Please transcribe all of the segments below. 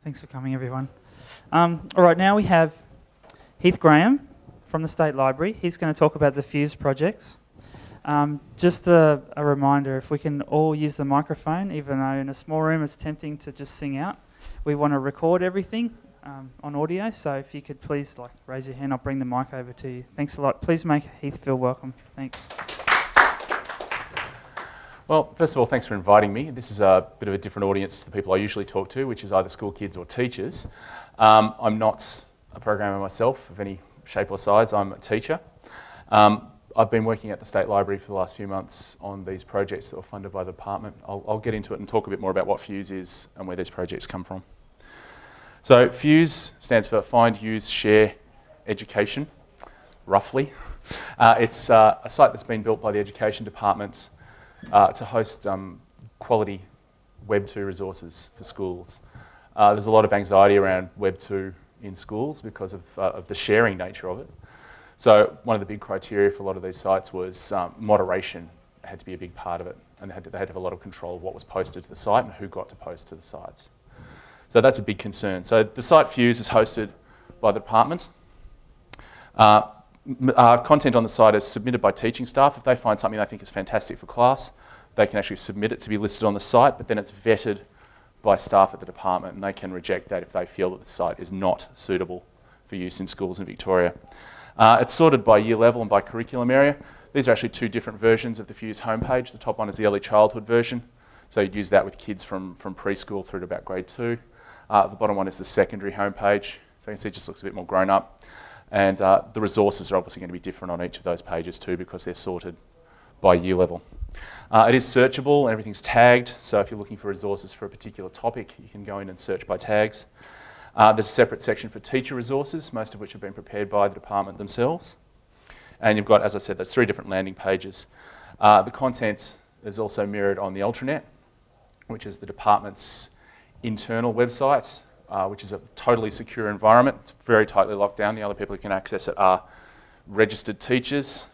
Thanks for coming, everyone. All right, now we have Heath Graham from the State Library. He's going to talk about the Fuse projects. Just a reminder, if we can all use the microphone, even though in a small room it's tempting to just sing out. We want to record everything on audio, so if you could please raise your hand, I'll bring the mic over to you. Thanks a lot. Please make Heath feel welcome. Thanks. Well, first of all, thanks for inviting me. This is a bit of a different audience to the people I usually talk to, which is either school kids or teachers. I'm not a programmer myself of any shape or size. I'm a teacher. I've been working at the State Library for the last few months on these projects that were funded by the department. I'll get into it and talk a bit more about what Fuse is and where these projects come from. So Fuse stands for Find, Use, Share, Education, roughly. It's a site that's been built by the Education Department to host quality Web 2 resources for schools. There's a lot of anxiety around Web 2 in schools because of the sharing nature of it. So one of the big criteria for a lot of these sites was moderation had to be a big part of it, and they had to have a lot of control of what was posted to the site and who got to post to the sites. So that's a big concern. So the site Fuse is hosted by the department. Content on the site is submitted by teaching staff. If they find something they think is fantastic for class, they can actually submit it to be listed on the site, but then it's vetted by staff at the department, and they can reject that if they feel that the site is not suitable for use in schools in Victoria. It's sorted by year level and by curriculum area. These are actually two different versions of the Fuse homepage. The top one is the early childhood version, so you'd use that with kids from preschool through to about grade 2. The bottom one is the secondary homepage, so you can see it just looks a bit more grown up. And the resources are obviously going to be different on each of those pages too, because they're sorted by year level. It is searchable and everything's tagged, so if you're looking for resources for a particular topic, you can go in and search by tags. There's a separate section for teacher resources, most of which have been prepared by the department themselves. And you've got, as I said, there's 3 different landing pages. The content is also mirrored on the Ultranet, which is the department's internal website, which is a totally secure environment. It's very tightly locked down. The other people who can access it are registered teachers,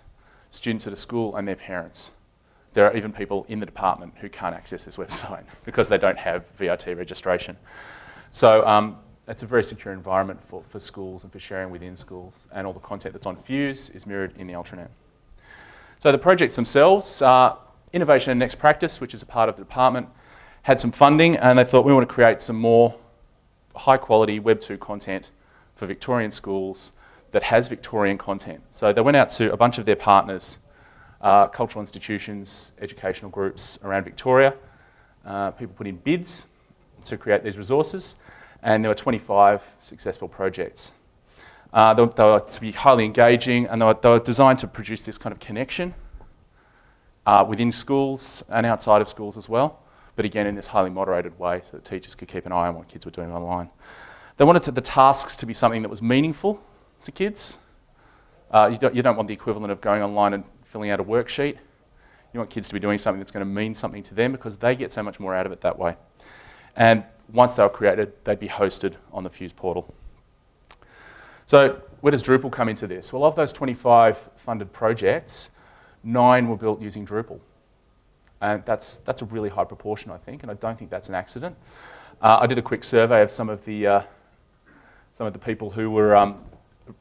students at a school, and their parents. There are even people in the department who can't access this website because they don't have VRT registration. So it's a very secure environment for schools and for sharing within schools, and all the content that's on Fuse is mirrored in the Ultranet. So the projects themselves, Innovation and Next Practice, which is a part of the department, had some funding, and they thought we want to create some more high quality Web 2 content for Victorian schools that has Victorian content. So they went out to a bunch of their partners, cultural institutions, educational groups around Victoria. People put in bids to create these resources, and there were 25 successful projects. They were to be highly engaging, and they were designed to produce this kind of connection within schools and outside of schools as well, but again in this highly moderated way so that teachers could keep an eye on what kids were doing online. They wanted the tasks to be something that was meaningful to kids. You don't want the equivalent of going online and filling out a worksheet. You want kids to be doing something that's going to mean something to them because they get so much more out of it that way. And once they were created, they'd be hosted on the Fuse portal. So where does Drupal come into this? Well, of those 25 funded projects, 9 were built using Drupal. And that's a really high proportion, I think, and I don't think that's an accident. I did a quick survey of some of the people who were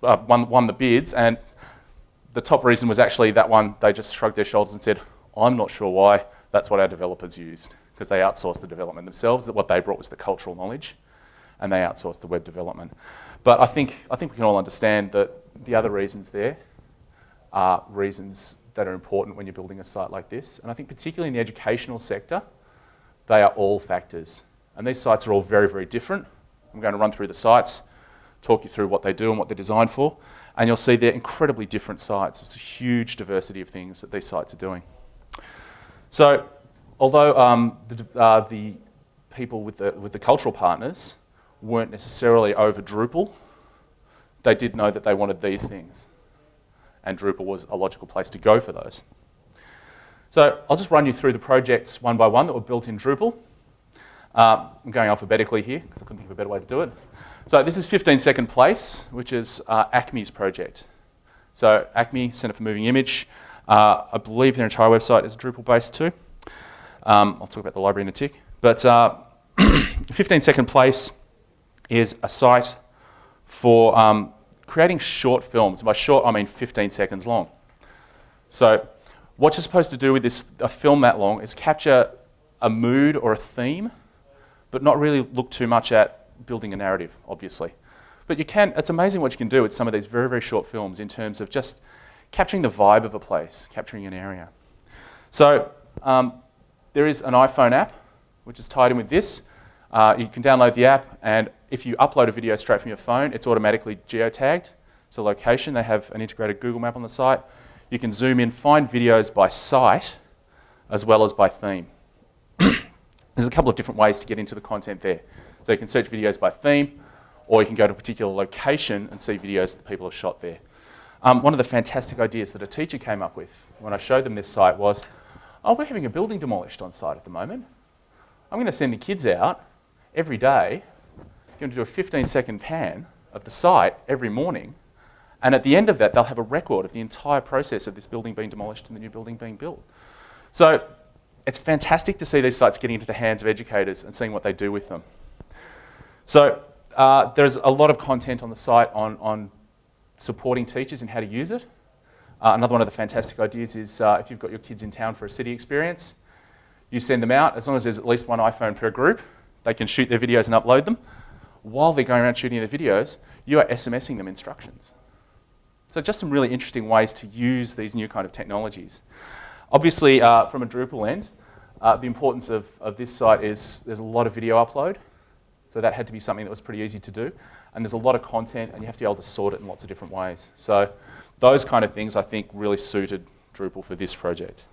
won the bids, and the top reason was actually that one. They just shrugged their shoulders and said, "I'm not sure why. That's what our developers used," because they outsourced the development themselves. What they brought was the cultural knowledge, and they outsourced the web development. But I think we can all understand that the other reasons there are reasons that are important when you're building a site like this. And I think particularly in the educational sector, they are all factors. And these sites are all very, very different. I'm going to run through the sites, talk you through what they do and what they're designed for, and you'll see they're incredibly different sites. It's a huge diversity of things that these sites are doing. So although the people with the cultural partners weren't necessarily over Drupal, they did know that they wanted these things. And Drupal was a logical place to go for those. So I'll just run you through the projects one by one that were built in Drupal. I'm going alphabetically here because I couldn't think of a better way to do it. So this is 15 Second Place, which is Acme's project. So Acme, Centre for Moving Image, I believe their entire website is Drupal-based too. I'll talk about the library in a tick. But 15 Second Place is a site for creating short films. By short, I mean 15 seconds long. So what you're supposed to do with a film that long is capture a mood or a theme, but not really look too much at building a narrative, obviously. But it's amazing what you can do with some of these very, very short films in terms of just capturing the vibe of a place, capturing an area. So there is an iPhone app, which is tied in with this. You can download the app, and if you upload a video straight from your phone, it's automatically geotagged. So location, they have an integrated Google map on the site. You can zoom in, find videos by site, as well as by theme. There's a couple of different ways to get into the content there. So you can search videos by theme, or you can go to a particular location and see videos that people have shot there. One of the fantastic ideas that a teacher came up with when I showed them this site was, oh, we're having a building demolished on site at the moment. I'm going to send the kids out every day. I'm going to do a 15-second pan of the site every morning. And at the end of that, they'll have a record of the entire process of this building being demolished and the new building being built. So it's fantastic to see these sites getting into the hands of educators and seeing what they do with them. So there's a lot of content on the site on supporting teachers in how to use it. Another one of the fantastic ideas is if you've got your kids in town for a city experience, you send them out. As long as there's at least one iPhone per group, they can shoot their videos and upload them. While they're going around shooting their videos, you are SMSing them instructions. So just some really interesting ways to use these new kind of technologies. Obviously, from a Drupal end, the importance of this site is there's a lot of video upload. So that had to be something that was pretty easy to do. And there's a lot of content, and you have to be able to sort it in lots of different ways. So those kind of things, I think, really suited Drupal for this project.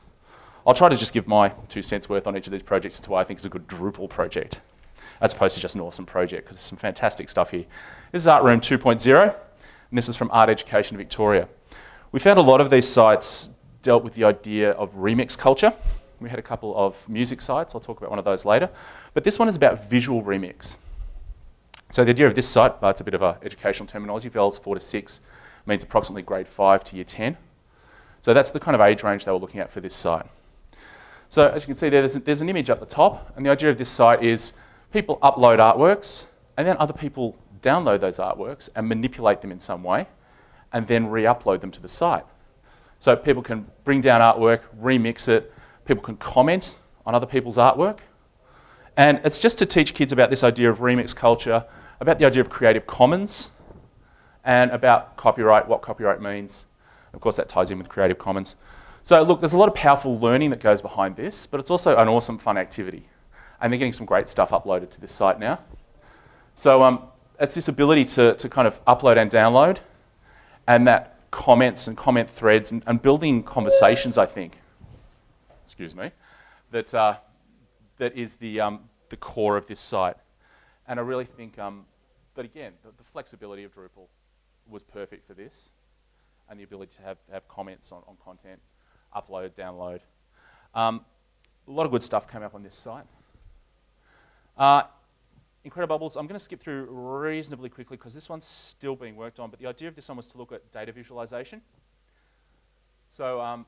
I'll try to just give my 2 cents worth on each of these projects as to why I think it's a good Drupal project, as opposed to just an awesome project, because there's some fantastic stuff here. This is Art Room 2.0, and this is from Art Education Victoria. We found a lot of these sites dealt with the idea of remix culture. We had a couple of music sites. I'll talk about one of those later. But this one is about visual remix. So the idea of this site, it's a bit of an educational terminology, VELS 4 to 6, means approximately grade 5 to year 10. So that's the kind of age range they were looking at for this site. So as you can see there's an image up the top, and the idea of this site is people upload artworks, and then other people download those artworks and manipulate them in some way, and then re-upload them to the site. So people can bring down artwork, remix it, people can comment on other people's artwork. And it's just to teach kids about this idea of remix culture, about the idea of Creative Commons, and about copyright, what copyright means. Of course, that ties in with Creative Commons. So look, there's a lot of powerful learning that goes behind this, but it's also an awesome, fun activity. And they're getting some great stuff uploaded to this site now. So it's this ability to kind of upload and download, and that comments and comment threads and building conversations, I think, excuse me, that is the core of this site. And I really think that, again, the flexibility of Drupal was perfect for this, and the ability to have comments on content, upload, download. A lot of good stuff came up on this site. Incredibubbles, I'm going to skip through reasonably quickly because this one's still being worked on, but the idea of this one was to look at data visualization. So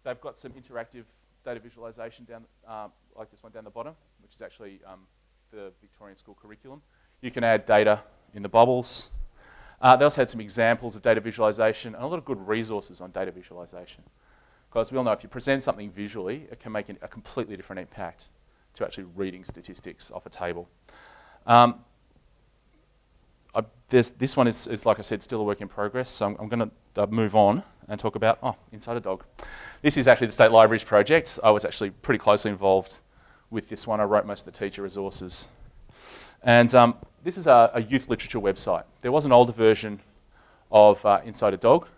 they've got some interactive data visualization down, like this one down the bottom, which is actually the Victorian school curriculum. You can add data in the bubbles. They also had some examples of data visualization and a lot of good resources on data visualization. Because we all know if you present something visually, it can make a completely different impact to actually reading statistics off a table. This one is, like I said, still a work in progress, so I'm going to move on and talk about, Inside a Dog. This is actually the State Library's project. I was actually pretty closely involved with this one. I wrote most of the teacher resources. And this is a youth literature website. There was an older version of Inside a Dog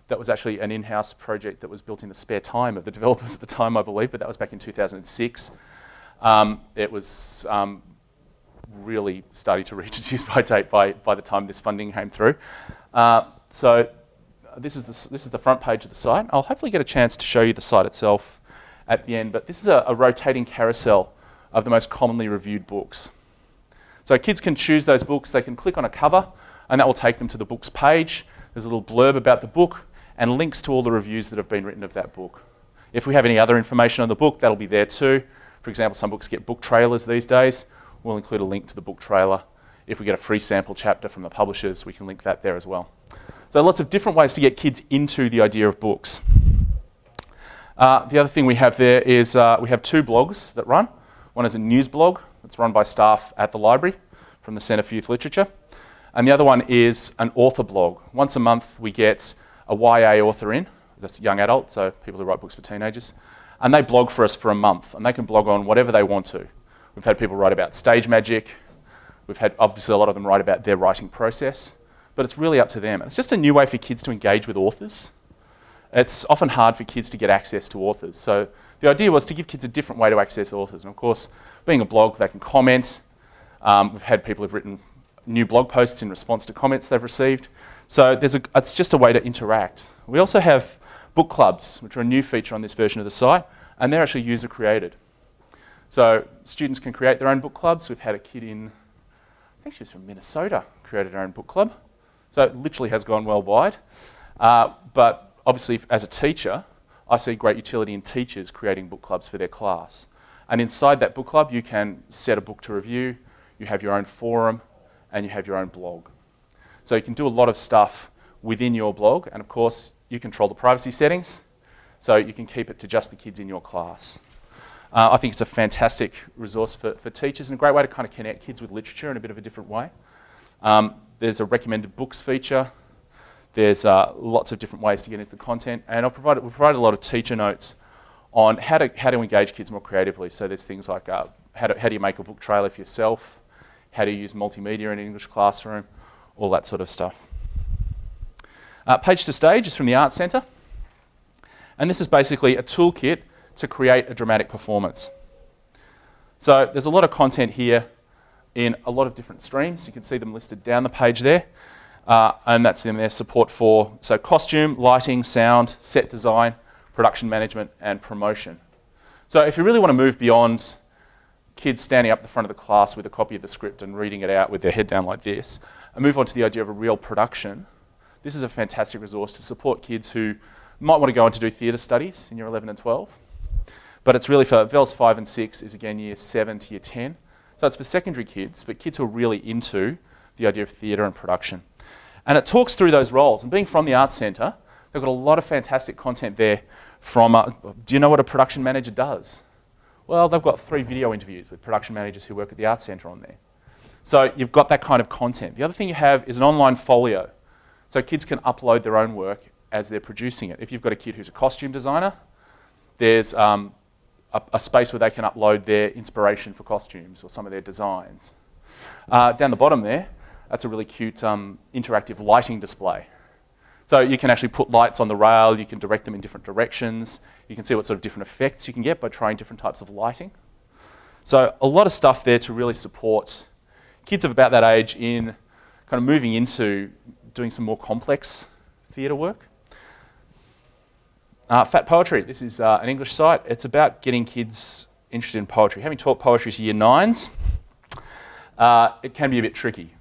that was actually an in-house project that was built in the spare time of the developers at the time, I believe, but that was back in 2006. It was really starting to reach its use-by date by the time this funding came through. So this is the front page of the site. I'll hopefully get a chance to show you the site itself at the end, but this is a rotating carousel of the most commonly reviewed books. So kids can choose those books. They can click on a cover, and that will take them to the book's page. There's a little blurb about the book and links to all the reviews that have been written of that book. If we have any other information on the book, that'll be there too. For example, some books get book trailers these days. We'll include a link to the book trailer If we get a free sample chapter from the publishers, we can link that there as well. So lots of different ways to get kids into the idea of books. The other thing we have there is we have 2 blogs that run. One is a news blog that's run by staff at the library from the Centre for Youth Literature. And the other one is an author blog. Once a month we get a YA author in, that's young adult, so people who write books for teenagers, and they blog for us for a month, and they can blog on whatever they want to. We've had people write about stage magic. We've had, obviously, a lot of them write about their writing process, but it's really up to them. It's just a new way for kids to engage with authors. It's often hard for kids to get access to authors, so the idea was to give kids a different way to access authors. And of course, being a blog, they can comment. We've had people who've written new blog posts in response to comments they've received. So it's just a way to interact. We also have book clubs, which are a new feature on this version of the site, and they're actually user created. So students can create their own book clubs. We've had a kid in, I think she was from Minnesota, created her own book club. So it literally has gone worldwide. But obviously, as a teacher, I see great utility in teachers creating book clubs for their class. And inside that book club, you can set a book to review, you have your own forum, and you have your own blog. So you can do a lot of stuff within your blog, and of course, you control the privacy settings, so you can keep it to just the kids in your class. I think it's a fantastic resource for teachers and a great way to kind of connect kids with literature in a bit of a different way. There's a recommended books feature. There's lots of different ways to get into the content, and we've provided a lot of teacher notes on how to engage kids more creatively. So there's things like how do you make a book trailer for yourself, how do you use multimedia in an English classroom, all that sort of stuff. Page to Stage is from the Arts Centre, and this is basically a toolkit to create a dramatic performance. So there's a lot of content here in a lot of different streams. You can see them listed down the page there, and that's in their support for costume, lighting, sound, set design, production management, and promotion. So if you really want to move beyond kids standing up the front of the class with a copy of the script and reading it out with their head down like this, and move on to the idea of a real production, this is a fantastic resource to support kids who might want to go on to do theatre studies in year 11 and 12. But it's really for VELS 5 and 6 is again year 7 to year 10. So it's for secondary kids, but kids who are really into the idea of theatre and production. And it talks through those roles. And being from the Arts Centre, they've got a lot of fantastic content there from, do you know what a production manager does? Well, they've got 3 video interviews with production managers who work at the Arts Centre on there. So you've got that kind of content. The other thing you have is an online folio. So kids can upload their own work as they're producing it. If you've got a kid who's a costume designer, there's a space where they can upload their inspiration for costumes or some of their designs. Down the bottom there, that's a really cute interactive lighting display. So you can actually put lights on the rail, you can direct them in different directions, you can see what sort of different effects you can get by trying different types of lighting. So a lot of stuff there to really support kids of about that age in kind of moving into doing some more complex theatre work. Fat Poetry, this is an English site. It's about getting kids interested in poetry. Having taught poetry to year 9s, it can be a bit tricky.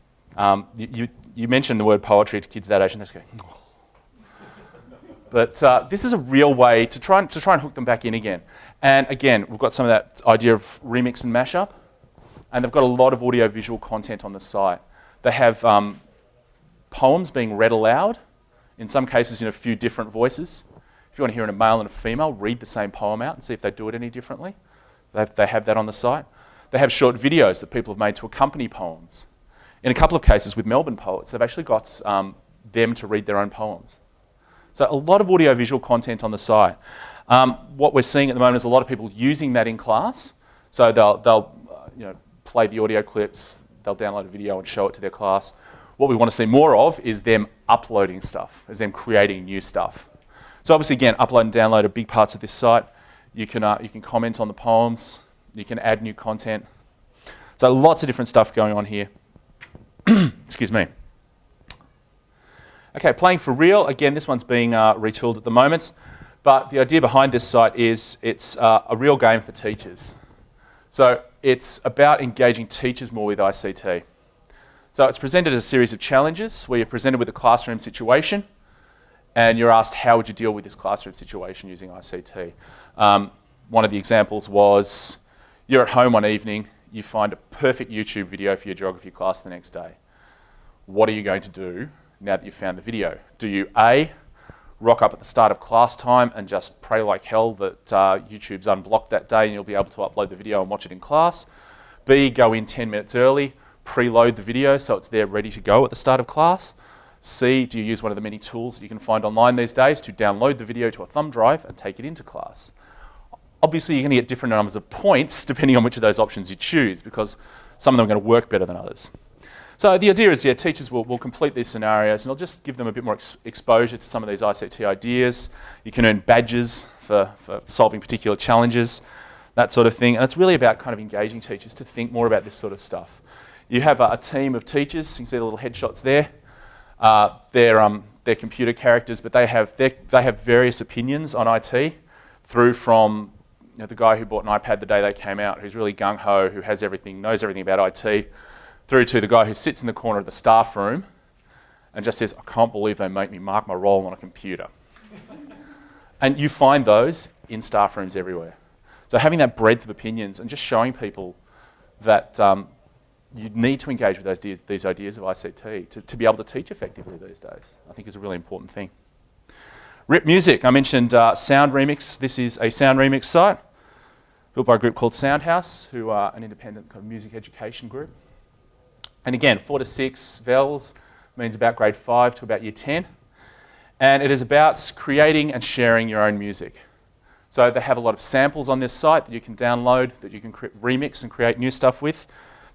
You mention the word poetry to kids that age and they just go, oh. But this is a real way to try and hook them back in again. And again, we've got some of that idea of remix and mashup, and they've got a lot of audio-visual content on the site. They have poems being read aloud, in some cases in a few different voices. If you want to hear a male and a female read the same poem out and see if they do it any differently, they have that on the site. They have short videos that people have made to accompany poems. In a couple of cases with Melbourne poets, they've actually got them to read their own poems. So a lot of audio-visual content on the site. What we're seeing at the moment is a lot of people using that in class. So they'll play the audio clips, they'll download a video and show it to their class. What we want to see more of is them uploading stuff, is them creating new stuff. So obviously, again, upload and download are big parts of this site. You can comment on the poems, you can add new content. So lots of different stuff going on here. Excuse me. Okay, Playing for Real. Again, this one's being retooled at the moment. But the idea behind this site is it's a real game for teachers. So it's about engaging teachers more with ICT. So it's presented as a series of challenges where you're presented with a classroom situation and you're asked, how would you deal with this classroom situation using ICT? One of the examples was, you're at home one evening, you find a perfect YouTube video for your geography class the next day. What are you going to do now that you've found the video? Do you A, rock up at the start of class time and just pray like hell that YouTube's unblocked that day and you'll be able to upload the video and watch it in class? B, go in 10 minutes early, preload the video so it's there ready to go at the start of class? C, do you use one of the many tools that you can find online these days to download the video to a thumb drive and take it into class? Obviously, you're going to get different numbers of points depending on which of those options you choose, because some of them are going to work better than others. So the idea is, yeah, teachers will complete these scenarios and I'll just give them a bit more exposure to some of these ICT ideas. You can earn badges for solving particular challenges, that sort of thing. And it's really about kind of engaging teachers to think more about this sort of stuff. You have a team of teachers, you can see the little headshots there. They're computer characters, but they have various opinions on IT, through from the guy who bought an iPad the day they came out, who's really gung-ho, who has everything, knows everything about IT, through to the guy who sits in the corner of the staff room and just says, I can't believe they make me mark my role on a computer. And you find those in staff rooms everywhere. So having that breadth of opinions and just showing people that you need to engage with these ideas of ICT to be able to teach effectively these days, I think is a really important thing. Rip Music, I mentioned Sound Remix. This is a Sound Remix site built by a group called Soundhouse, who are an independent kind of music education group. And again, 4 to 6 vels means about grade 5 to about year 10. And it is about creating and sharing your own music. So they have a lot of samples on this site that you can download, that you can remix and create new stuff with.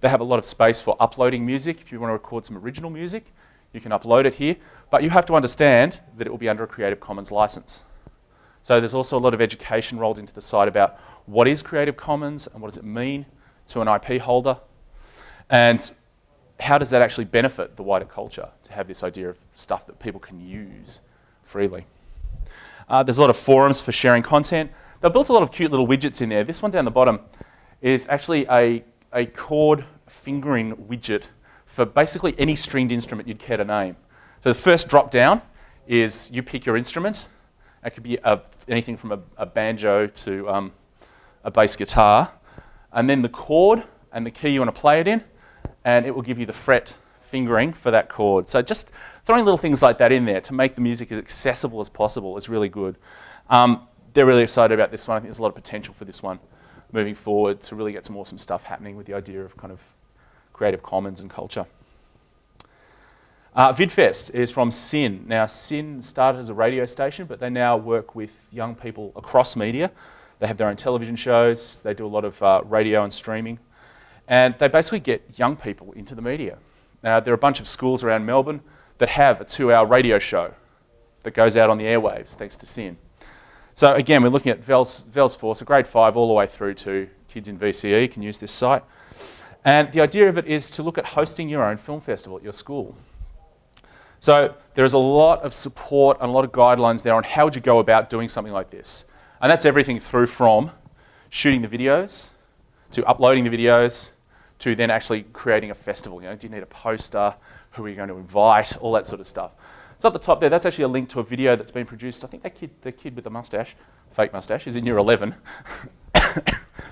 They have a lot of space for uploading music. If you want to record some original music, you can upload it here. But you have to understand that it will be under a Creative Commons license. So there's also a lot of education rolled into the site about what is Creative Commons and what does it mean to an IP holder. And how does that actually benefit the wider culture to have this idea of stuff that people can use freely? There's a lot of forums for sharing content. They've built a lot of cute little widgets in there. This one down the bottom is actually a chord fingering widget for basically any stringed instrument you'd care to name. So the first drop down is you pick your instrument. It could be anything from a banjo to a bass guitar. And then the chord and the key you want to play it in, and it will give you the fret fingering for that chord. So just throwing little things like that in there to make the music as accessible as possible is really good. They're really excited about this one. I think there's a lot of potential for this one moving forward to really get some awesome stuff happening with the idea of kind of Creative Commons and culture. VidFest is from SYN. Now, SYN started as a radio station, but they now work with young people across media. They have their own television shows. They do a lot of radio and streaming. And they basically get young people into the media. Now, there are a bunch of schools around Melbourne that have a 2-hour radio show that goes out on the airwaves, thanks to SYN. So again, we're looking at Vels 4, so grade 5 all the way through to kids in VCE can use this site. And the idea of it is to look at hosting your own film festival at your school. So there's a lot of support and a lot of guidelines there on how would you go about doing something like this. And that's everything through from shooting the videos, to uploading the videos, to then actually creating a festival. Do you need a poster? Who are you going to invite? All that sort of stuff. So up the top there, that's actually a link to a video that's been produced. I think the kid with the mustache, fake mustache, is in year 11.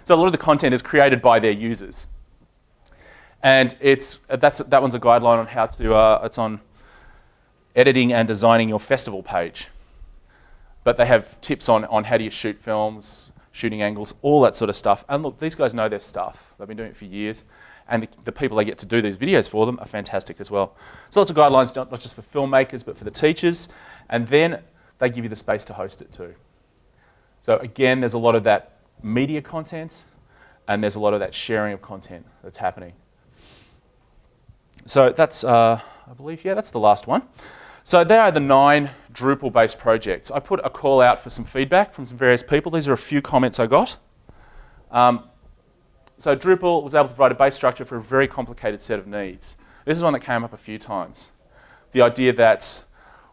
So a lot of the content is created by their users. And that one's a guideline on how to, it's on editing and designing your festival page. But they have tips on how do you shoot films, shooting angles, all that sort of stuff. And look, these guys know their stuff. They've been doing it for years. And the people they get to do these videos for them are fantastic as well. So lots of guidelines, not just for filmmakers, but for the teachers. And then they give you the space to host it too. So again, there's a lot of that media content, and there's a lot of that sharing of content that's happening. So that's, I believe, yeah, that's the last one. So there are the 9 Drupal-based projects. I put a call out for some feedback from some various people. These are a few comments I got. So Drupal was able to provide a base structure for a very complicated set of needs. This is one that came up a few times. The idea that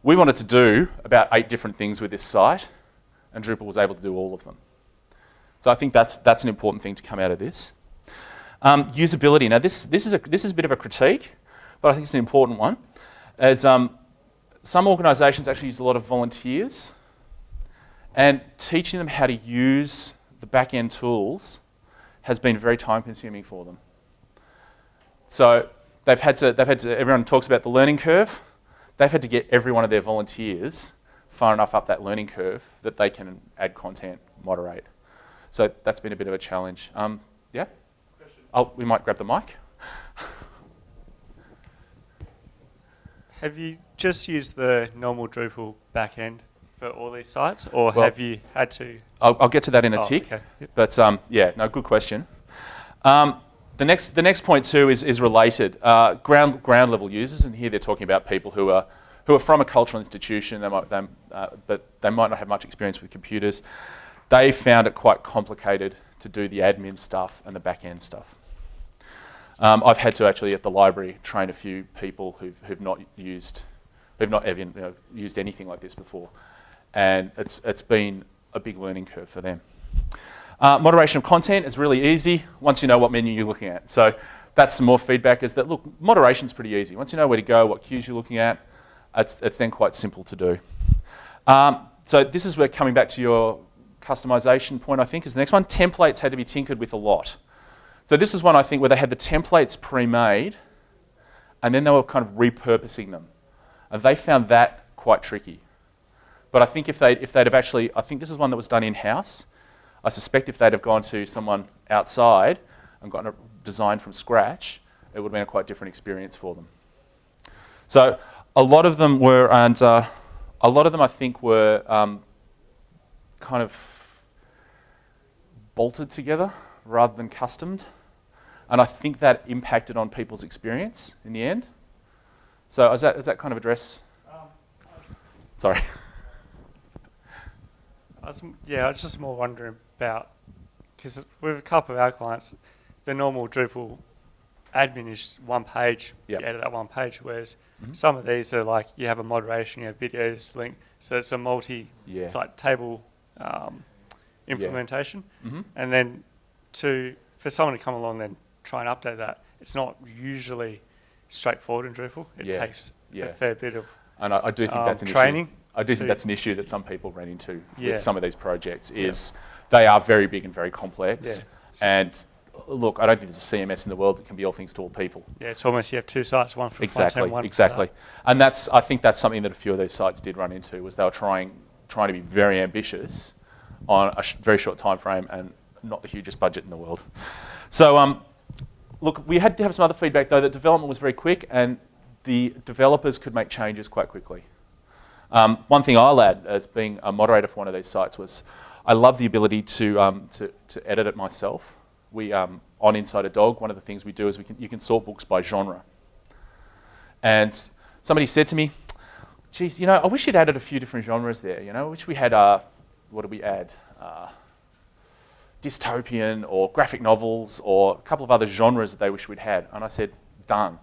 we wanted to do about 8 different things with this site, and Drupal was able to do all of them. So I think that's an important thing to come out of this. Usability. Now this is a bit of a critique, but I think it's an important one. As some organisations actually use a lot of volunteers, and teaching them how to use the back-end tools has been very time-consuming for them. So they've had to, everyone talks about the learning curve. They've had to get every one of their volunteers far enough up that learning curve that they can add content, moderate. So that's been a bit of a challenge. Yeah? We might grab the mic. Have you just used the normal Drupal backend for all these sites, or have you had to? I'll get to that in a tick. Okay. Yep. But yeah, no, good question. The next point too is related. Ground level users, and here they're talking about people who are from a cultural institution, but they might not have much experience with computers. They found it quite complicated to do the admin stuff and the back end stuff. I've had to actually at the library train a few people who've not even used anything like this before, and it's been a big learning curve for them. Moderation of content is really easy once you know what menu you're looking at. So that's some more feedback, is that, look, moderation's pretty easy. Once you know where to go, what cues you're looking at, it's then quite simple to do. So this is where, coming back to your customization point, I think, is the next one. Templates had to be tinkered with a lot. So this is one, I think, where they had the templates pre-made and then they were kind of repurposing them. And they found that quite tricky. But I think if they'd have actually, I think this is one that was done in-house. I suspect if they'd have gone to someone outside and gotten it designed from scratch, it would have been a quite different experience for them. So a lot of them were, and a lot of them I think were kind of bolted together rather than customed. And I think that impacted on people's experience in the end. So does that kind of address? Sorry. I was just more wondering about, because with a couple of our clients, the normal Drupal admin is one page, you edit that one page, whereas some of these are like, you have a moderation, you have videos, link, so it's a it's like table implementation. And then for someone to come along and try and update that, it's not usually straightforward in Drupal. It takes a fair bit of and I do think that's an training. Issue. I do think that's an issue that some people ran into with some of these projects, is they are very big and very complex. And look, I don't think there's a CMS in the world that can be all things to all people. Yeah, it's almost, you have two sites, one for exactly, one exactly. And I think that's something that a few of these sites did run into, was they were trying to be very ambitious on a very short time frame and not the hugest budget in the world. So look, we had to have some other feedback though, that development was very quick and the developers could make changes quite quickly. One thing I'll add as being a moderator for one of these sites was I love the ability to edit it myself. We on Inside a Dog, one of the things we do is you can sort books by genre. And somebody said to me, geez, I wish you'd added a few different genres there. I wish we had, what did we add? Dystopian or graphic novels or a couple of other genres that they wish we'd had. And I said, done.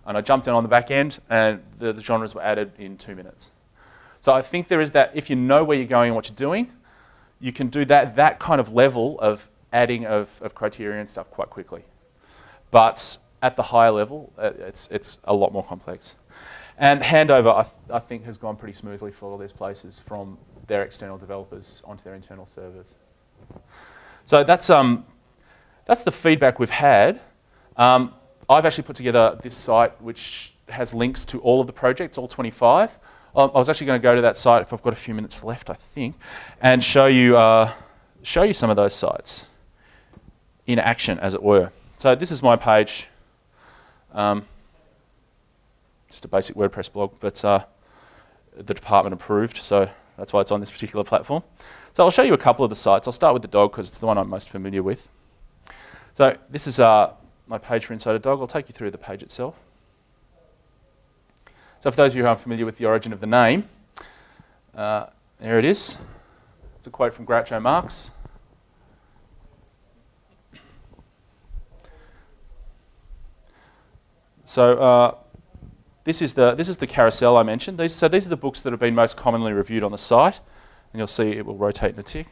And I jumped in on the back end and the genres were added in 2 minutes. So I think there is that, if you know where you're going and what you're doing, you can do that kind of level of adding of criteria and stuff quite quickly. But at the higher level, it's a lot more complex. And handover, I think, has gone pretty smoothly for all these places from their external developers onto their internal servers. So that's the feedback we've had. I've actually put together this site which has links to all of the projects, all 25. I was actually going to go to that site if I've got a few minutes left, I think, and show you some of those sites in action, as it were. So this is my page, just a basic WordPress blog, but the department approved, so that's why it's on this particular platform. So I'll show you a couple of the sites. I'll start with the dog because it's the one I'm most familiar with. So this is my page for Inside a Dog. I'll take you through the page itself. So for those of you who aren't familiar with the origin of the name, there it is. It's a quote from Groucho Marx. So this is the carousel I mentioned. So these are the books that have been most commonly reviewed on the site, and you'll see it will rotate in a tick.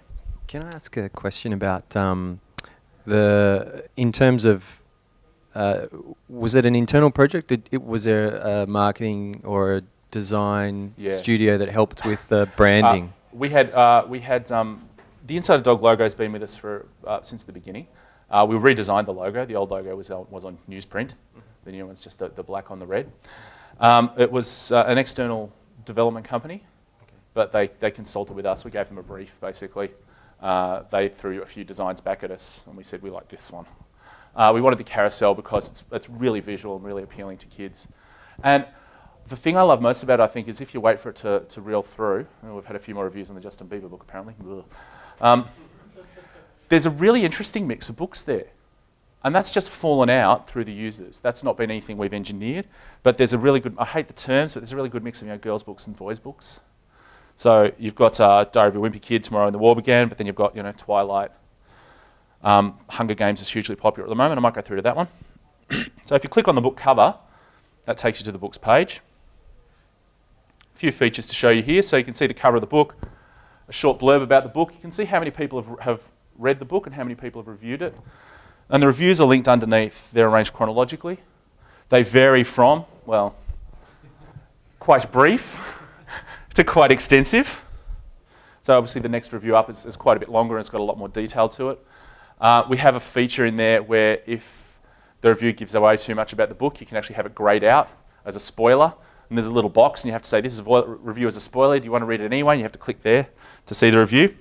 Can I ask a question about in terms of was it an internal project? Was there a marketing or a design studio that helped with the branding? We had the Inside a Dog logo has been with us for since the beginning. We redesigned the logo. The old logo was on newsprint. The new one's just the black on the red. It was an external development company, but they consulted with us. We gave them a brief, basically. They threw a few designs back at us, and we said, we like this one. We wanted the carousel because it's really visual and really appealing to kids. And the thing I love most about it, I think, is if you wait for it to reel through, and we've had a few more reviews on the Justin Bieber book, apparently. There's a really interesting mix of books there. And that's just fallen out through the users. That's not been anything we've engineered. But there's a really good, I hate the terms, but there's a really good mix of girls' books and boys' books. So you've got Diary of a Wimpy Kid, Tomorrow and the War Began, but then you've got Twilight. Hunger Games is hugely popular at the moment. I might go through to that one. So if you click on the book cover, that takes you to the book's page. A few features to show you here. So you can see the cover of the book, a short blurb about the book. You can see how many people have read the book and how many people have reviewed it. And the reviews are linked underneath. They're arranged chronologically. They vary from, well, quite brief to quite extensive. So obviously the next review up is quite a bit longer and it's got a lot more detail to it. We have a feature in there where if the review gives away too much about the book, you can actually have it grayed out as a spoiler. And there's a little box and you have to say, this is a review as a spoiler. Do you want to read it anyway? You have to click there to see the review.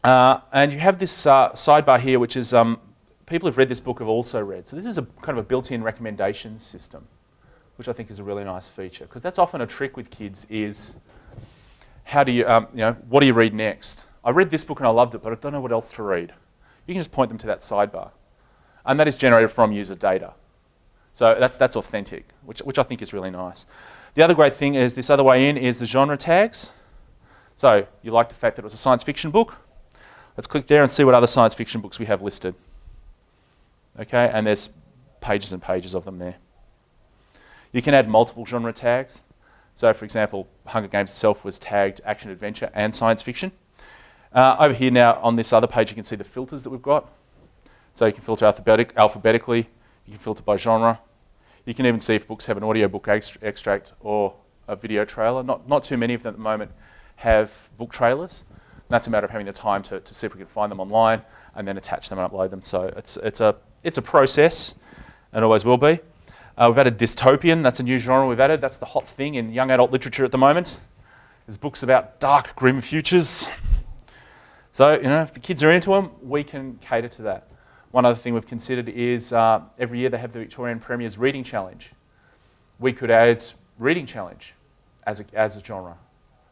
And you have this sidebar here, which is people who've read this book have also read. So this is a kind of a built-in recommendations system, which I think is a really nice feature. Because that's often a trick with kids is, how do you, what do you read next? I read this book and I loved it, but I don't know what else to read. You can just point them to that sidebar. And that is generated from user data. So that's authentic, which I think is really nice. The other great thing is this other way in is the genre tags. So you like the fact that it was a science fiction book. Let's click there and see what other science fiction books we have listed. Okay, and there's pages and pages of them there. You can add multiple genre tags. So for example, Hunger Games itself was tagged action, adventure, and science fiction. Over here now on this other page, you can see the filters that we've got. So you can filter alphabetically, you can filter by genre. You can even see if books have an audiobook extract or a video trailer. Not too many of them at the moment have book trailers. That's a matter of having the time to see if we can find them online and then attach them and upload them. So it's a process and always will be. We've added dystopian. That's a new genre we've added. That's the hot thing in young adult literature at the moment. There's books about dark, grim futures. So, if the kids are into them, we can cater to that. One other thing we've considered is every year they have the Victorian Premier's Reading Challenge. We could add Reading Challenge as a genre.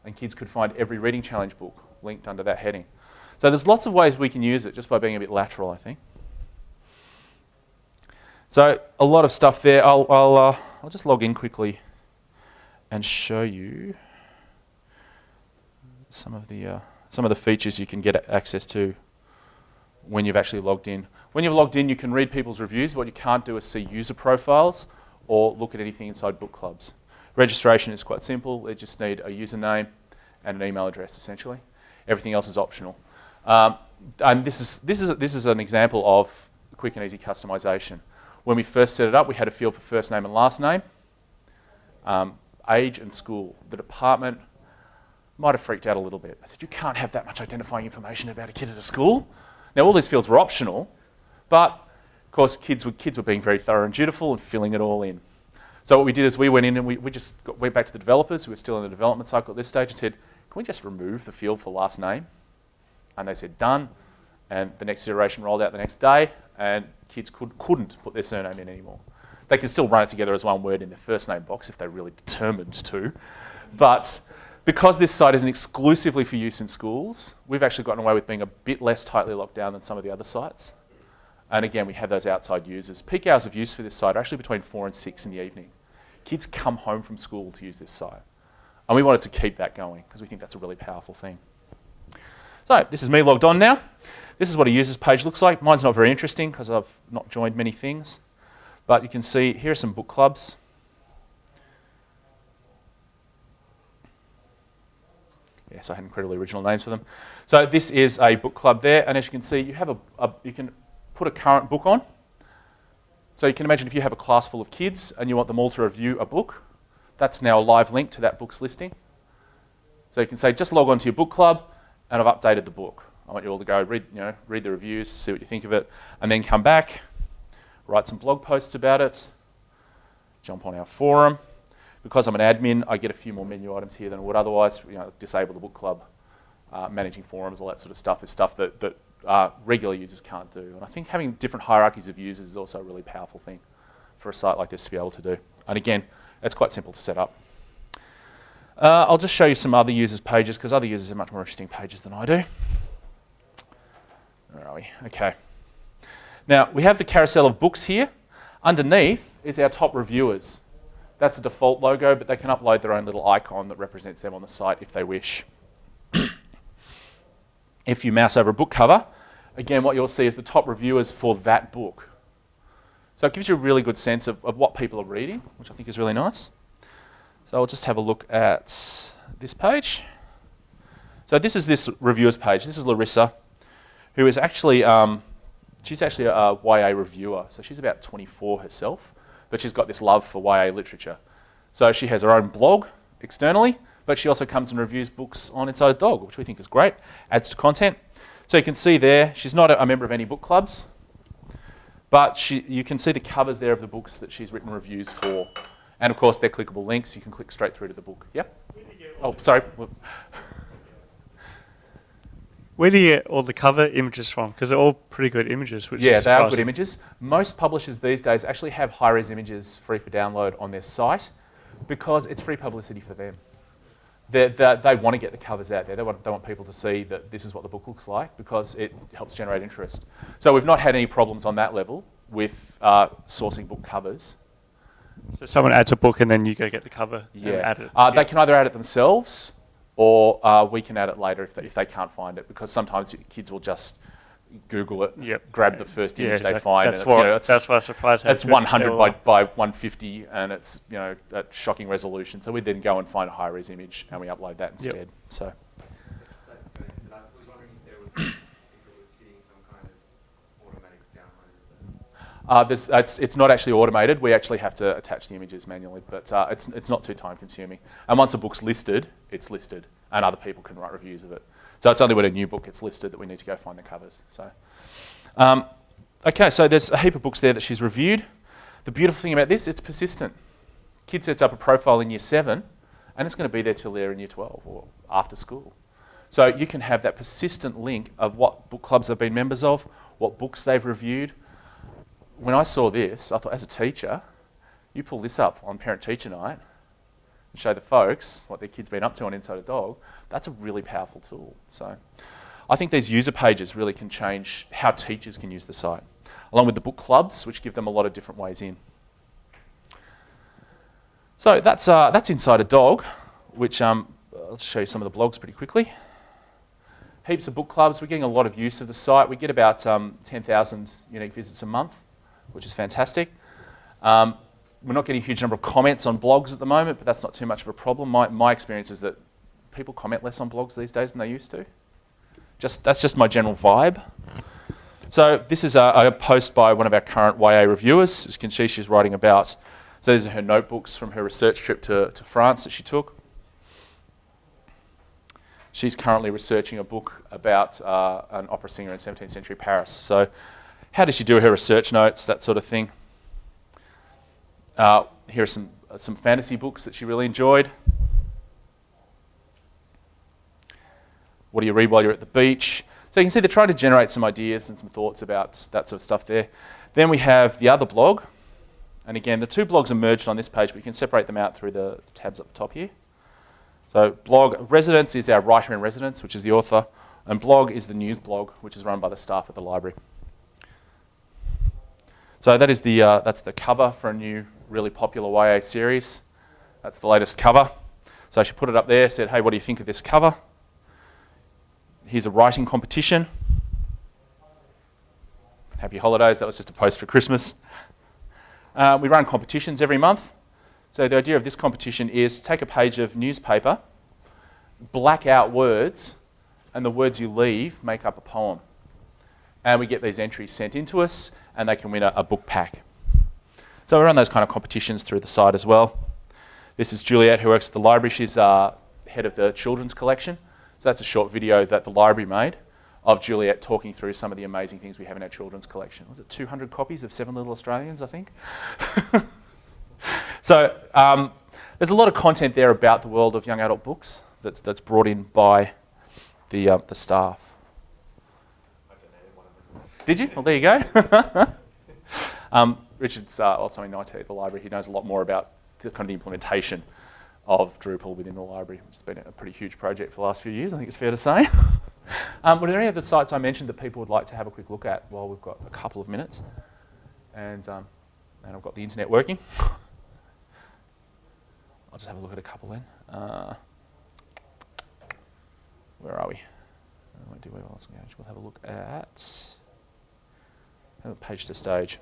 And kids could find every Reading Challenge book linked under that heading. So there's lots of ways we can use it just by being a bit lateral, I think. So a lot of stuff there. I'll just log in quickly and show you some of the features you can get access to when you've actually logged in. When you've logged in, you can read people's reviews. What you can't do is see user profiles or look at anything inside book clubs. Registration is quite simple. They just need a username and an email address, essentially. Everything else is optional. And this is an example of quick and easy customization. When we first set it up, we had a field for first name and last name, age and school. The department might have freaked out a little bit. I said, you can't have that much identifying information about a kid at a school. Now, all these fields were optional, but of course, kids were being very thorough and dutiful and filling it all in. So what we did is we went in and we just went back to the developers who were still in the development cycle at this stage and said, can we just remove the field for last name? And they said, done. And the next iteration rolled out the next day, and kids couldn't put their surname in anymore. They could still run it together as one word in their first name box if they really determined to. But because this site isn't exclusively for use in schools, we've actually gotten away with being a bit less tightly locked down than some of the other sites. And again, we have those outside users. Peak hours of use for this site are actually between 4 and 6 in the evening. Kids come home from school to use this site. And we wanted to keep that going because we think that's a really powerful thing. So this is me logged on now. This is what a user's page looks like. Mine's not very interesting because I've not joined many things. But you can see here are some book clubs. Yes, I had incredibly original names for them. So this is a book club there. And as you can see, you have you can put a current book on. So you can imagine if you have a class full of kids and you want them all to review a book, that's now a live link to that book's listing. So you can say, just log on to your book club, and I've updated the book. I want you all to go read the reviews, see what you think of it, and then come back. write some blog posts about it, jump on our forum. Because I'm an admin, I get a few more menu items here than I would otherwise. Disable the book club, managing forums, all that sort of stuff is stuff that regular users can't do. And I think having different hierarchies of users is also a really powerful thing for a site like this to be able to do. And again, it's quite simple to set up. I'll just show you some other users' pages because other users have much more interesting pages than I do. Where are we? Okay. Now, we have the carousel of books here. Underneath is our top reviewers. That's a default logo, but they can upload their own little icon that represents them on the site if they wish. If you mouse over a book cover, again, what you'll see is the top reviewers for that book. So it gives you a really good sense of what people are reading, which I think is really nice. So I'll just have a look at this page. So this is this reviewers page. This is Larissa, who is actually, she's actually a YA reviewer. So she's about 24 herself, but she's got this love for YA literature. So she has her own blog externally, but she also comes and reviews books on Untitled Dog, which we think is great, adds to content. So you can see there, she's not a member of any book clubs, but you can see the covers there of the books that she's written reviews for. And of course, they're clickable links. You can click straight through to the book. Yep? Oh, sorry. Where do you get all the cover images from? Because they're all pretty good images, which is Yeah, they are surprising. good images. Most publishers these days actually have high-res images free for download on their site because it's free publicity for them. They want to get the covers out there. They want people to see that this is what the book looks like because it helps generate interest. So we've not had any problems on that level with sourcing book covers. So someone adds a book and then you go get the cover and Yeah, add it. they can either add it themselves or we can add it later if they can't find it because sometimes kids will just Google it, grab the first image they find. That's, and that's why I was surprised. It's 100 by 150 and it's at shocking resolution. So we then go and find a high-res image and we upload that instead. Yep. So. I was wondering if it was hitting some kind of automatic download. It's not actually automated. We actually have to attach the images manually, but it's not too time-consuming. And once a book's listed, it's listed, and other people can write reviews of it. So it's only when a new book gets listed that we need to go find the covers. So, okay, so there's a heap of books there that she's reviewed. The beautiful thing about this, it's persistent. Kid sets up a profile in year 7, and it's going to be there till they're in year 12 or after school. So you can have that persistent link of what book clubs they've been members of, what books they've reviewed. When I saw this, I thought, as a teacher, you pull this up on parent-teacher night and show the folks what their kid's been up to on Inside a Dog, that's a really powerful tool. So I think these user pages really can change how teachers can use the site, along with the book clubs, which give them a lot of different ways in. So that's Inside a Dog, which I'll show you some of the blogs pretty quickly. Heaps of book clubs. We're getting a lot of use of the site. We get about 10,000 unique visits a month, which is fantastic. We're not getting a huge number of comments on blogs at the moment, but that's not too much of a problem. My experience is that people comment less on blogs these days than they used to. That's just my general vibe. So this is a post by one of our current YA reviewers. As you can see, she's writing about, so these are her notebooks from her research trip to France that she took. She's currently researching a book about an opera singer in 17th century Paris. So how does she do her research notes, that sort of thing? Here are some fantasy books that she really enjoyed. What do you read while you're at the beach? So you can see they're trying to generate some ideas and some thoughts about that sort of stuff there. Then we have the other blog. And again, the two blogs are merged on this page, but you can separate them out through the tabs up the top here. So blog, Residence is our writer in residence, which is the author. And blog is the news blog, which is run by the staff at the library. So that is that's the cover for a new, really popular YA series. That's the latest cover. So she put it up there, said, hey, what do you think of this cover? Here's a writing competition. Happy holidays, that was just a post for Christmas. We run competitions every month. So the idea of this competition is take a page of newspaper, black out words, and the words you leave make up a poem. And we get these entries sent into us, and they can win a book pack. So we run those kind of competitions through the site as well. This is Juliet, who works at the library. She's head of the children's collection. So that's a short video that the library made of Juliet talking through some of the amazing things we have in our children's collection. Was it 200 copies of Seven Little Australians, I think? So there's a lot of content there about the world of young adult books that's brought in by the staff. Did you? Well, there you go. Richard's also in IT at the library. He knows a lot more about the kind of the implementation of Drupal within the library, which has been a pretty huge project for the last few years, I think it's fair to say. Were there any of the sites I mentioned that people would like to have a quick look at while we've got a couple of minutes? And I've got the internet working. I'll just have a look at a couple then. Where are we? I won't do web else engage. We'll have a look at page to stage.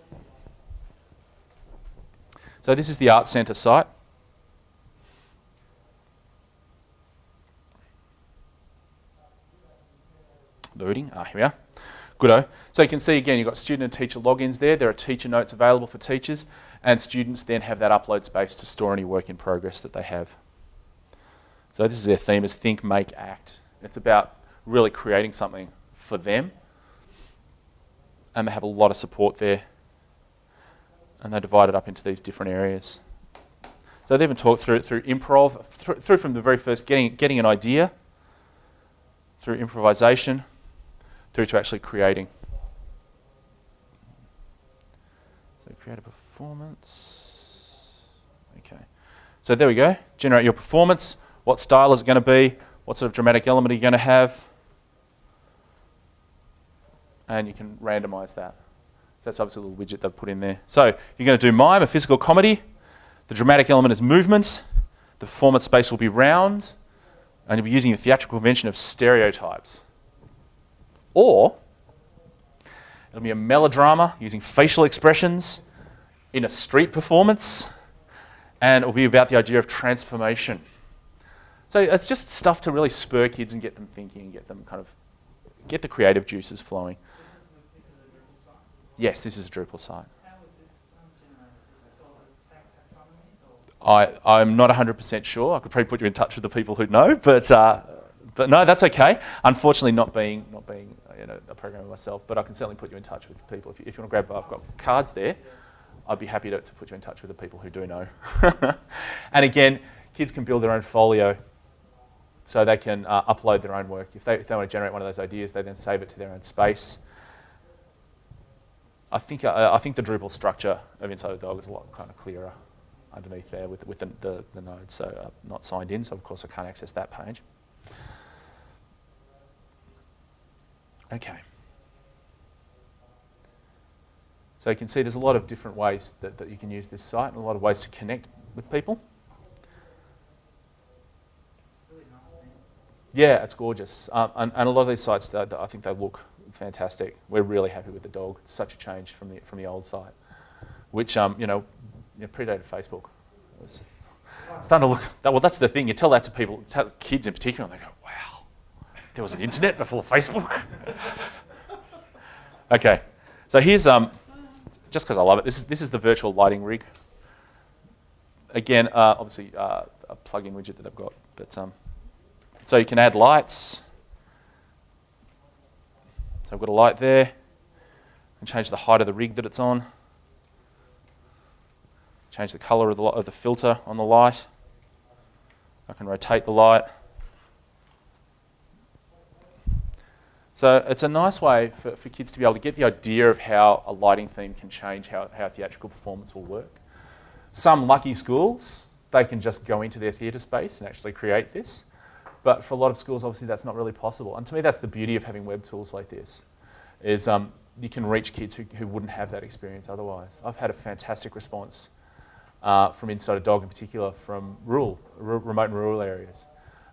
So this is the Arts Centre site. Loading. Here we are. Goodo. So you can see again, you've got student and teacher logins there. There are teacher notes available for teachers, and students then have that upload space to store any work in progress that they have. So this is their theme, is Think, Make, Act. It's about really creating something for them, and they have a lot of support there, and they divide it up into these different areas. So they even talk through improv, through from the very first getting an idea, through improvisation, through to actually creating. So create a performance. Okay. So there we go. Generate your performance. What style is it going to be? What sort of dramatic element are you going to have? And you can randomize that. So that's obviously a little widget they've put in there. So you're going to do mime, a physical comedy. The dramatic element is movement. The performance space will be round. And you'll be using the theatrical convention of stereotypes. Or it'll be a melodrama using facial expressions in a street performance, and it'll be about the idea of transformation. So it's just stuff to really spur kids and get them thinking and get them get the creative juices flowing. This is a Drupal site? Yes, this is a Drupal site. How is this generated? Is this all just taxonomies? I'm not 100% sure. I could probably put you in touch with the people who know, but no, that's okay. Unfortunately, not being a programmer myself, but I can certainly put you in touch with people. If you want to grab, I've got cards there. I'd be happy to put you in touch with the people who do know. And again, kids can build their own folio, so they can upload their own work. If they want to generate one of those ideas, they then save it to their own space. I think the Drupal structure of Inside a Dog is a lot kind of clearer underneath there with the nodes. So I'm not signed in, so of course I can't access that page. Okay. So you can see there's a lot of different ways that you can use this site and a lot of ways to connect with people. Really nice thing. Yeah, it's gorgeous. And a lot of these sites, I think they look fantastic. We're really happy with the dog. It's such a change from the old site, which predated Facebook. It was starting to look. Well, that's the thing. You tell that to people, kids in particular, and they go, "Wow, there was an internet before Facebook." Okay, so here's just because I love it. This is the virtual lighting rig. Again, obviously a plug-in widget that I've got, but so you can add lights. So I've got a light there. And change the height of the rig that it's on. Change the colour of the filter on the light. I can rotate the light. So it's a nice way for kids to be able to get the idea of how a lighting theme can change how theatrical performance will work. Some lucky schools, they can just go into their theatre space and actually create this. But for a lot of schools, obviously, that's not really possible. And to me, that's the beauty of having web tools like this, is you can reach kids who wouldn't have that experience otherwise. I've had a fantastic response from Inside a Dog in particular, from remote and rural areas.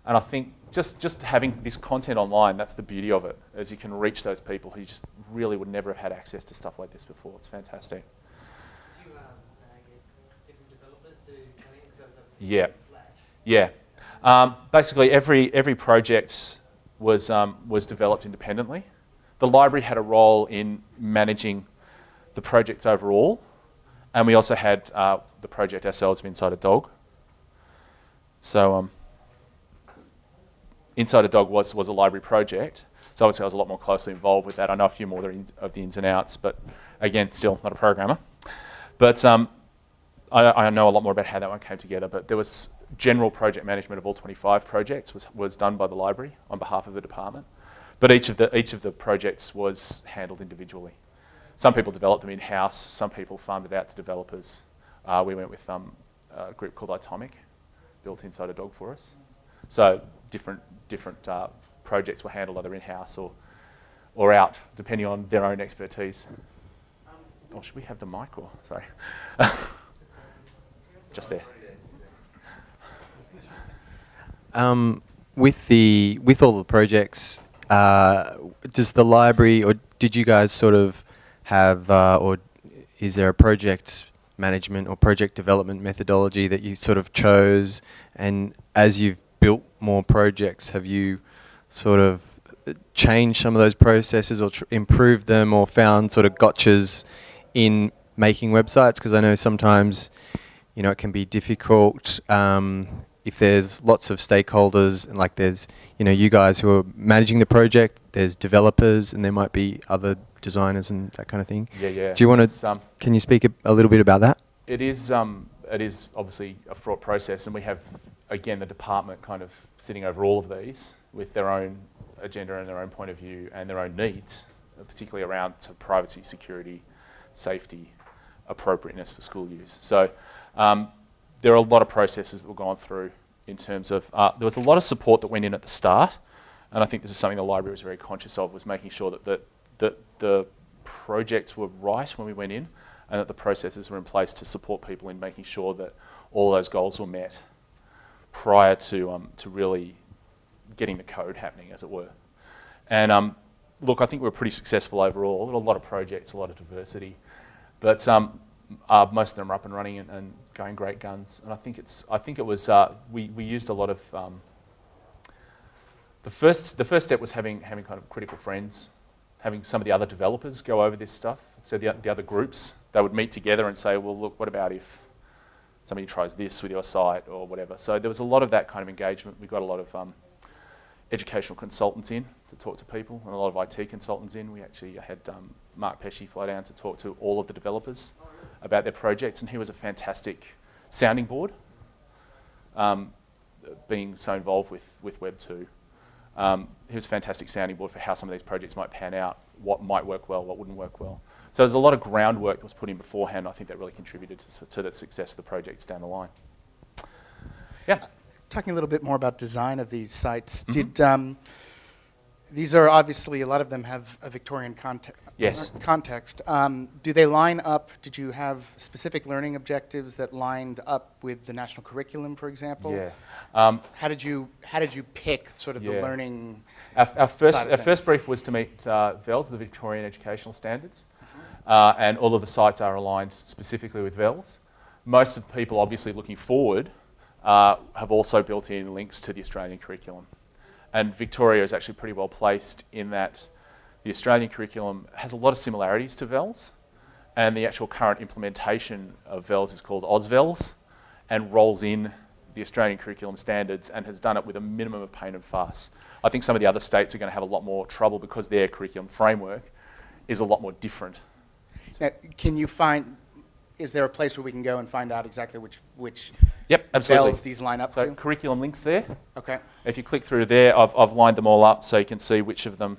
And I think just having this content online, that's the beauty of it, is you can reach those people who just really would never have had access to stuff like this before. It's fantastic. Do you get different developers to come in because of Yeah. Flash? Yeah. Basically, every project was developed independently. The library had a role in managing the projects overall, and we also had the project ourselves of Inside a Dog. So Inside a Dog was a library project, So obviously I was a lot more closely involved with that. I know a few more of the ins and outs, but again, still not a programmer. But I know a lot more about how that one came together, but there was general project management of all 25 projects was done by the library on behalf of the department. But each of the projects was handled individually. Some people developed them in-house, some people farmed it out to developers. We went with a group called Atomic, built Inside a Dog for us. So different projects were handled either in-house or out, depending on their own expertise. Oh, should we have the mic or, sorry. Just there. With all the projects, does the library, or did you guys sort of have, or is there a project management or project development methodology that you sort of chose? And as you've built more projects, have you sort of changed some of those processes or improved them, or found sort of gotchas in making websites? Because I know sometimes, you know, it can be difficult if there's lots of stakeholders, and like there's, you know, you guys who are managing the project, there's developers, and there might be other designers and that kind of thing. Yeah. Do you want to, can you speak a little bit about that? It is obviously a fraught process, and we have, again, the department kind of sitting over all of these with their own agenda and their own point of view and their own needs, particularly around privacy, security, safety, appropriateness for school use. So there are a lot of processes that were gone through in terms of, there was a lot of support that went in at the start, and I think this is something the library was very conscious of, was making sure that the projects were right when we went in, and that the processes were in place to support people in making sure that all those goals were met prior to really getting the code happening, as it were. And look, I think we were pretty successful overall. A lot of projects, a lot of diversity, but most of them are up and running and going great guns. And I think it was we used a lot of the first step was having kind of critical friends, having some of the other developers go over this stuff. So the other groups, they would meet together and say, well, look, what about if somebody tries this with your site or whatever? So there was a lot of that kind of engagement. We got a lot of educational consultants in to talk to people, and a lot of IT consultants in. We actually had Mark Pesci fly down to talk to all of the developers about their projects, and he was a fantastic sounding board, being so involved with Web 2. He was a fantastic sounding board for how some of these projects might pan out, what might work well, what wouldn't work well. So there's a lot of groundwork that was put in beforehand. I think that really contributed to the success of the projects down the line. Yeah. Talking a little bit more about design of these sites, these are obviously, a lot of them have a Victorian context. Yes. Do they line up? Did you have specific learning objectives that lined up with the national curriculum, for example? Yeah. How did you pick sort of the learning? Our first brief was to meet VELS, the Victorian Educational Standards, and all of the sites are aligned specifically with VELS. Most of the people obviously looking forward have also built in links to the Australian curriculum. And Victoria is actually pretty well placed in that the Australian curriculum has a lot of similarities to VELS, and the actual current implementation of VELS is called AusVELS, and rolls in the Australian curriculum standards and has done it with a minimum of pain and fuss. I think some of the other states are going to have a lot more trouble because their curriculum framework is a lot more different. Now, can you find, is there a place where we can go and find out exactly which Yep, absolutely. VELS these line up So to? curriculum links there. Okay. If you click through there, I've lined them all up so you can see which of them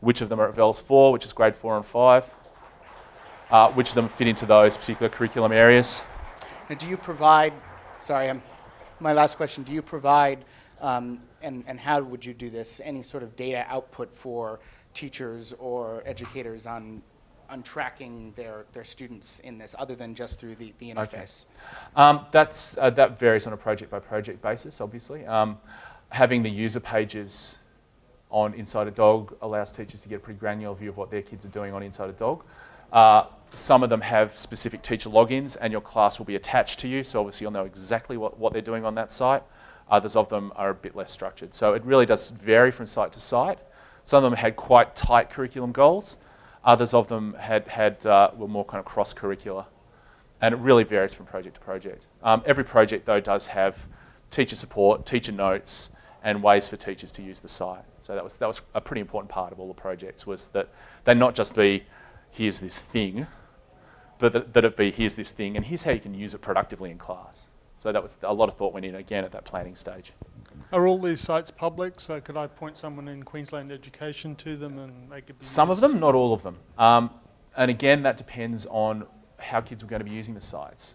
are at VELS 4, which is grade 4 and 5, which of them fit into those particular curriculum areas. Now, do you provide, my last question, do you provide, and how would you do this, any sort of data output for teachers or educators on tracking their students in this, other than just through the interface? Okay. That varies on a project-by-project basis, obviously. Having the user pages on Inside a Dog allows teachers to get a pretty granular view of what their kids are doing on Inside a Dog. Some of them have specific teacher logins, and your class will be attached to you, so obviously you'll know exactly what they're doing on that site. Others of them are a bit less structured. So it really does vary from site to site. Some of them had quite tight curriculum goals. Others of them were more kind of cross-curricular. And it really varies from project to project. Every project, though, does have teacher support, teacher notes, and ways for teachers to use the site. So that was a pretty important part of all the projects, was that they not just be, here's this thing, but that it be, here's this thing, and here's how you can use it productively in class. So that was a lot of thought went in, again, at that planning stage. Are all these sites public? So could I point someone in Queensland Education to them and they could be Some of used? them, not all of them. And again, that depends on how kids are going to be using the sites.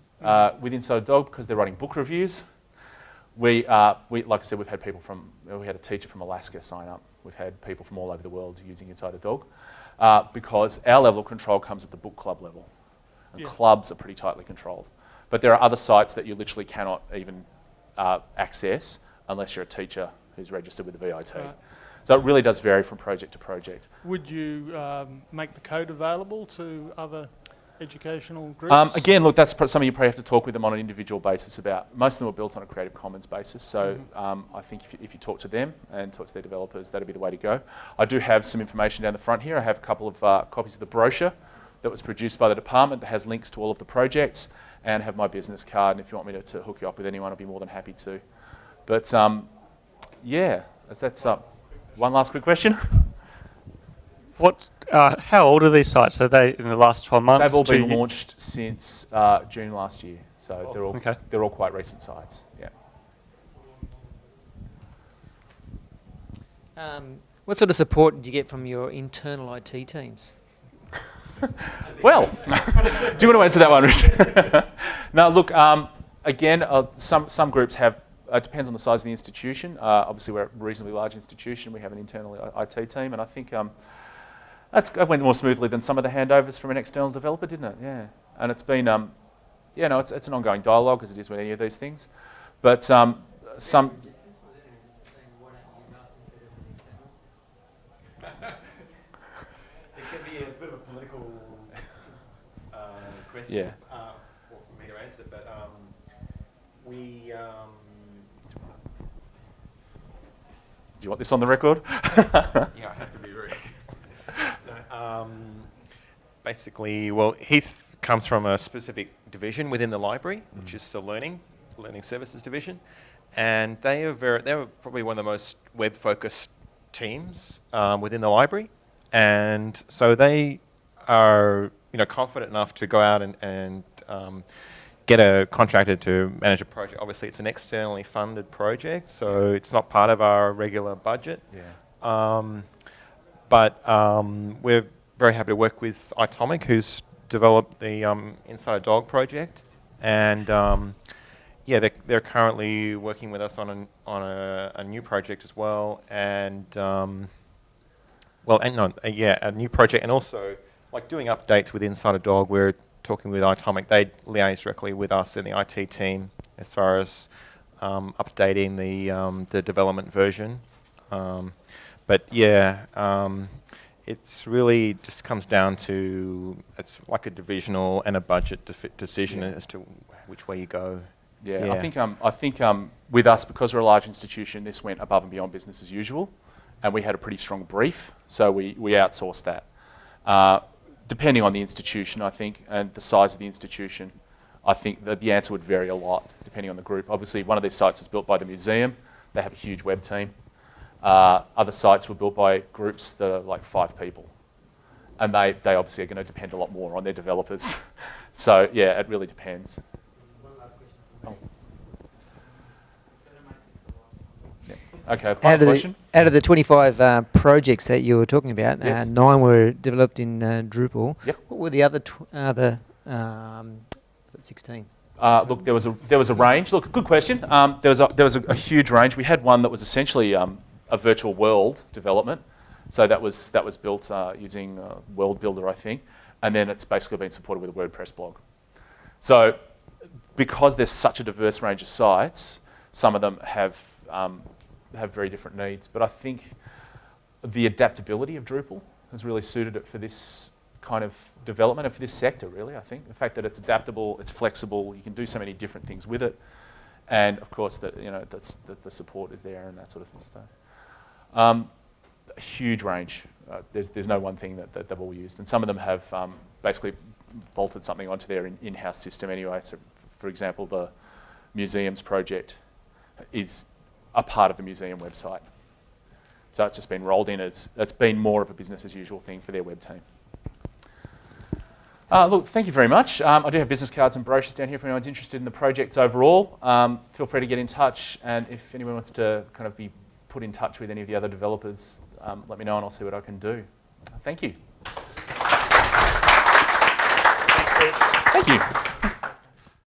With Inside Dog, because they're writing book reviews, we like I said, we had a teacher from Alaska sign up. We've had people from all over the world using Inside a Dog, because our level of control comes at the book club level. And clubs are pretty tightly controlled. But there are other sites that you literally cannot even access unless you're a teacher who's registered with the VIT. Right. So it really does vary from project to project. Would you make the code available to other educational groups? Again, look, that's something you probably have to talk with them on an individual basis about. Most of them are built on a Creative Commons basis, so I think if you talk to them and talk to their developers, that'd be the way to go. I do have some information down the front here. I have a couple of copies of the brochure that was produced by the department that has links to all of the projects, and have my business card, and if you want me to hook you up with anyone, I'll be more than happy to. But yeah, that's one last quick question. How old are these sites? Are they in the last 12 months? They've all been launched since June last year, so they're all quite recent sites. Yeah. What sort of support did you get from your internal IT teams? Well, do you want to answer that one, Richard? No, look, again, some groups have, depends on the size of the institution. Obviously, we're a reasonably large institution. We have an internal IT team, and I think that went more smoothly than some of the handovers from an external developer, didn't it? Yeah. And it's been, it's an ongoing dialogue, as it is with any of these things. But some... It's a bit of a political question for me to answer, but we... Do you want this on the record? Yeah, I have to be very... basically, well, Heath comes from a specific division within the library, which is the Learning Services division, and they were probably one of the most web-focused teams within the library, and so they are confident enough to go out and get a contractor to manage a project. Obviously, it's an externally funded project, so it's not part of our regular budget. Yeah. But we're very happy to work with Itomic, who's developed the Inside a Dog project, and they're currently working with us on a new project as well, and a new project, and also like doing updates with Inside a Dog. We're talking with Itomic. They liaise directly with us in the IT team as far as updating the development version. It's really just comes down to, it's like a divisional and a budget decision as to which way you go. Yeah. I think with us, because we're a large institution, this went above and beyond business as usual, and we had a pretty strong brief, so we outsourced that. Depending on the institution, I think, and the size of the institution, I think that the answer would vary a lot depending on the group. Obviously, one of these sites was built by the museum. They have a huge web team. Other sites were built by groups that are like 5 people. And they obviously are going to depend a lot more on their developers. So, yeah, it really depends. One last question from me. Okay, final question. Out of the 25 projects that you were talking about, Yes. 9 were developed in Drupal. Yep. What were the other 16? Look, there was a range. Look, good question. There was a huge range. We had one that was essentially a virtual world development. So that was built using World Builder, I think, and then it's basically been supported with a WordPress blog. So because there's such a diverse range of sites, some of them have very different needs. But I think the adaptability of Drupal has really suited it for this kind of development and for this sector, really. I think the fact that it's adaptable, it's flexible, you can do so many different things with it, and of course that the support is there and that sort of thing. So, a huge range. There's no one thing that they've all used, and some of them have basically bolted something onto their in-house system anyway. So, for example, the museums project is a part of the museum website. So it's just been rolled in as, that's been more of a business as usual thing for their web team. Look, thank you very much. I do have business cards and brochures down here if anyone's interested in the project overall. Feel free to get in touch, and if anyone wants to kind of be put in touch with any of the other developers, let me know and I'll see what I can do. Thank you. Thank you.